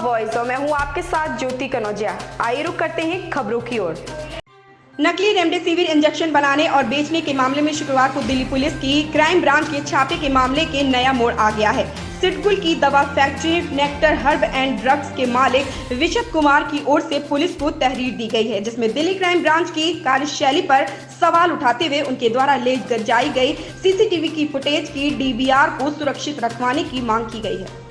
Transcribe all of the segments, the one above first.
Voice और मैं हूं आपके साथ ज्योति कनौजिया। आइए रुक करते हैं खबरों की ओर। नकली रेमडेसिविर इंजेक्शन बनाने और बेचने के मामले में शुक्रवार को दिल्ली पुलिस की क्राइम ब्रांच के छापे के मामले के नया मोड़ आ गया है। सिडकुल की दवा factory nectar herb and drugs के मालिक विशद कुमार की ओर से पुलिस को तहरीर दी गई है, जिसमें दिल्ली क्राइम ब्रांच की कार्यशैली पर सवाल उठाते हुए उनके द्वारा ले जाई गई सीसीटीवी की फुटेज की डीवीआर को सुरक्षित रखवाने की मांग की गई है।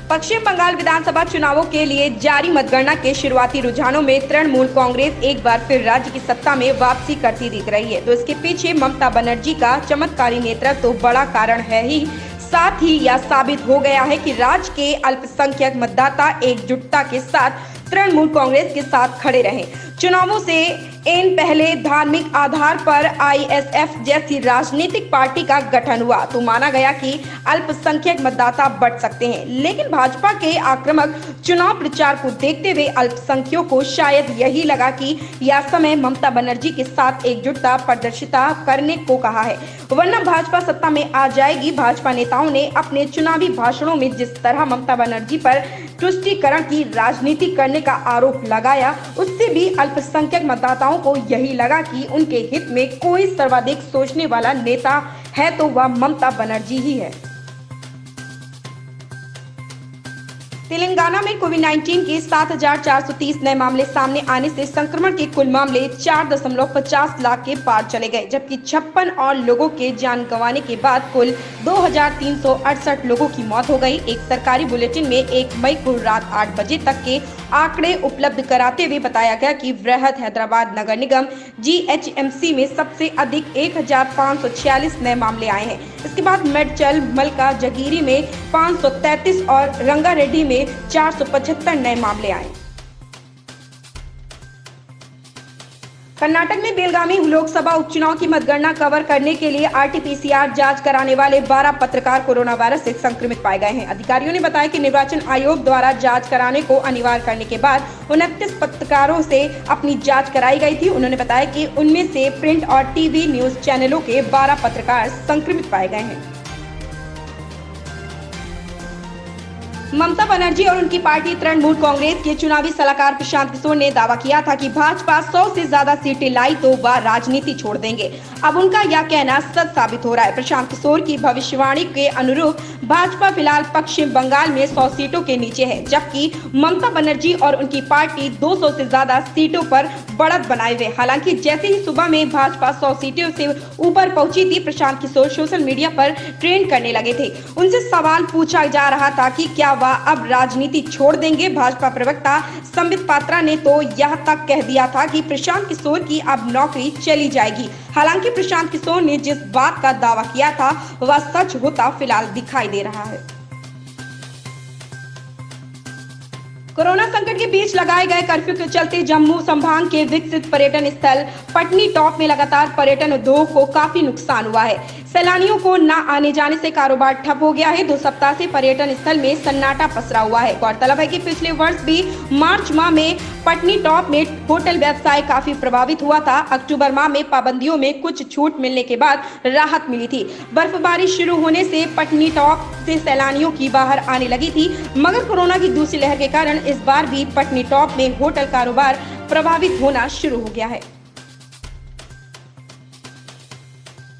पश्चिम बंगाल विधानसभा चुनावों के लिए जारी मतगणना के शुरुआती रुझानों में तृणमूल कांग्रेस एक बार फिर राज्य की सत्ता में वापसी करती दिख रही है, तो इसके पीछे ममता बनर्जी का चमत्कारी नेतृत्व तो बड़ा कारण है ही, साथ ही यह साबित हो गया है कि राज्य के अल्पसंख्यक मतदाता एकजुटता के साथ तृणमूल कांग्रेस के साथ खड़े रहे। चुनावों से इन पहले धार्मिक आधार पर आईएसएफ जैसी राजनीतिक पार्टी का गठन हुआ तो माना गया कि अल्पसंख्यक मतदाता बढ़ सकते हैं, लेकिन भाजपा के आक्रामक चुनाव प्रचार को देखते हुए अल्पसंख्यकों को शायद यही लगा कि यह समय ममता बनर्जी के साथ एकजुटता प्रदर्शित करने को कहा है, वरना भाजपा सत्ता में आ जाएगी। भाजपा नेताओं ने अपने चुनावी भाषणों में जिस तरह ममता बनर्जी पर तुष्टीकरण की राजनीति करने का आरोप लगाया, उससे भी अल्पसंख्यक मतदाताओं को यही लगा कि उनके हित में कोई सर्वाधिक सोचने वाला नेता है तो वह ममता बनर्जी ही है। तेलंगाना में कोविड-19 के 7,430 नए मामले सामने आने से संक्रमण के कुल मामले 4.50 लाख के पार चले गए, जबकि 56 और लोगों के जान गंवाने के बाद कुल 2,368 लोगों की मौत हो गई। एक सरकारी बुलेटिन में 1 मई को रात 8 बजे तक के आंकड़े उपलब्ध कराते हुए बताया गया कि वृहद हैदराबाद नगर निगम जीएचएमसी में सबसे अधिक 1,546 नए मामले आए हैं। इसके बाद मेडचल, मलका जगीरी में 533 और रंगारेड्डी में 475 नए मामले आए। कर्नाटक में बेलगामी लोकसभा उपचुनाव की मतगणना कवर करने के लिए आरटीपीसीआर जांच कराने वाले 12 पत्रकार कोरोना वायरस से संक्रमित पाए गए हैं। अधिकारियों ने बताया कि निर्वाचन आयोग द्वारा जांच कराने को अनिवार्य करने के बाद 29 पत्रकारों से अपनी जांच कराई गई थी। उन्होंने बताया कि उनमें से प्रिंट और टीवी न्यूज चैनलों के 12 पत्रकार संक्रमित पाए गए हैं। ममता बनर्जी और उनकी पार्टी तृणमूल कांग्रेस के चुनावी सलाहकार प्रशांत किशोर ने दावा किया था कि भाजपा 100 से ज्यादा सीटें लाई तो वह राजनीति छोड़ देंगे। अब उनका यह कहना सच साबित हो रहा है। प्रशांत किशोर की भविष्यवाणी के अनुरूप भाजपा फिलहाल पश्चिम बंगाल में 100 सीटों के नीचे है, जबकि ममता बनर्जी और उनकी पार्टी 200 से ज्यादा सीटों पर बढ़त बनाए हुए। हालांकि जैसे ही सुबह में भाजपा 100 सीटों से ऊपर पहुंची थी, प्रशांत किशोर सोशल मीडिया पर ट्रेंड करने लगे थे। उनसे सवाल पूछा जा रहा था कि क्या वह अब राजनीति छोड़ देंगे। भाजपा प्रवक्ता संबित पात्रा ने तो यह तक कह दिया था कि प्रशांत किशोर की अब नौकरी चली जाएगी। हालांकि प्रशांत किशोर ने जिस बात का दावा किया था वह सच होता फिलहाल दिखाई दे रहा है। कोरोना संकट के बीच लगाए गए कर्फ्यू के चलते जम्मू संभाग के विकसित पर्यटन स्थल पटनी टॉप में लगातार पर्यटन उद्योग को काफी नुकसान हुआ है। सैलानियों को न आने जाने से कारोबार ठप हो गया है। 2 सप्ताह से पर्यटन स्थल में सन्नाटा पसरा हुआ है। गौरतलब है कि पिछले वर्ष भी मार्च माह में पटनी टॉप में होटल व्यवसाय काफी प्रभावित हुआ था। अक्टूबर माह में पाबंदियों में कुछ छूट मिलने के बाद राहत मिली थी। बर्फबारी शुरू होने से पटनी टॉप से सैलानियों की बाहर आने लगी थी, मगर कोरोना की दूसरी लहर के कारण इस बार भी पटनी टॉप में होटल कारोबार प्रभावित होना शुरू हो गया है।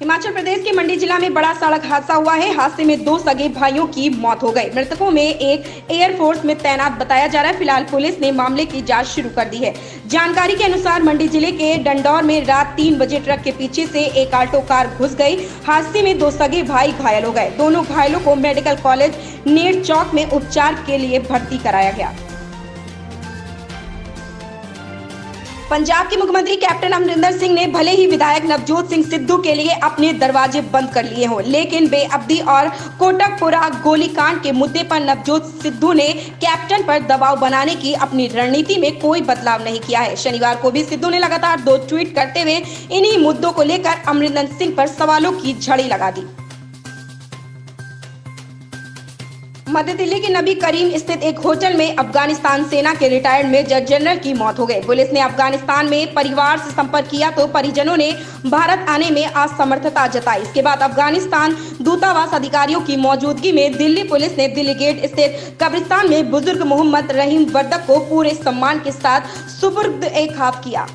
हिमाचल प्रदेश के मंडी जिला में बड़ा सड़क हादसा हुआ है। हादसे में 2 सगे भाइयों की मौत हो गई। मृतकों में एक एयरफोर्स में तैनात बताया जा रहा है। फिलहाल पुलिस ने मामले की जांच शुरू कर दी है। जानकारी के अनुसार मंडी जिले के डंडौर में रात 3 बजे ट्रक के पीछे से एक आल्टो कार घुस गई। हादसे में 2 सगे भाई घायल हो गए। दोनों घायलों को मेडिकल कॉलेज नेर चौक में उपचार के लिए भर्ती कराया गया। पंजाब के मुख्यमंत्री कैप्टन अमरिंदर सिंह ने भले ही विधायक नवजोत सिंह सिद्धू के लिए अपने दरवाजे बंद कर लिए हों, लेकिन बेअब्दी और कोटकपुरा गोलीकांड के मुद्दे पर नवजोत सिद्धू ने कैप्टन पर दबाव बनाने की अपनी रणनीति में कोई बदलाव नहीं किया है। शनिवार को भी सिद्धू ने लगातार 2 ट्वीट करते हुए इन्हीं मुद्दों को लेकर अमरिंदर सिंह पर सवालों की झड़ी लगा दी। मध्य दिल्ली के नबी करीम स्थित एक होटल में अफगानिस्तान सेना के रिटायर्ड मेजर जनरल की मौत हो गई। पुलिस ने अफगानिस्तान में परिवार से संपर्क किया तो परिजनों ने भारत आने में असमर्थता जताई। इसके बाद अफगानिस्तान दूतावास अधिकारियों की मौजूदगी में दिल्ली पुलिस ने दिल्ली गेट स्थित कब्रिस्तान में बुजुर्ग मोहम्मद रहीम वर्दक को पूरे सम्मान के साथ सुपुर्द-ए-खाक किया।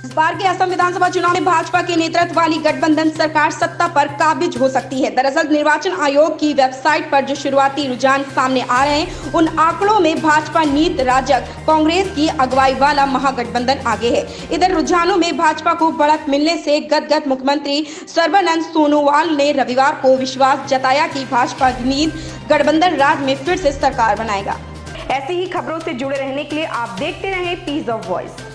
इस बार के असम विधानसभा चुनाव में भाजपा के नेतृत्व वाली गठबंधन सरकार सत्ता पर काबिज हो सकती है। दरअसल निर्वाचन आयोग की वेबसाइट पर जो शुरुआती रुझान सामने आ रहे हैं, उन आंकड़ों में भाजपा नीत राजग कांग्रेस की अगुवाई वाला महागठबंधन आगे है। इधर रुझानों में भाजपा को बढ़त मिलने से गदगद मुख्यमंत्री सर्बानंद सोनोवाल ने रविवार को विश्वास जताया कि भाजपा नीत गठबंधन राज्य में फिर से सरकार बनाएगा। ऐसी ही खबरों से जुड़े रहने के लिए आप देखते रहें पीस ऑफ वॉइस।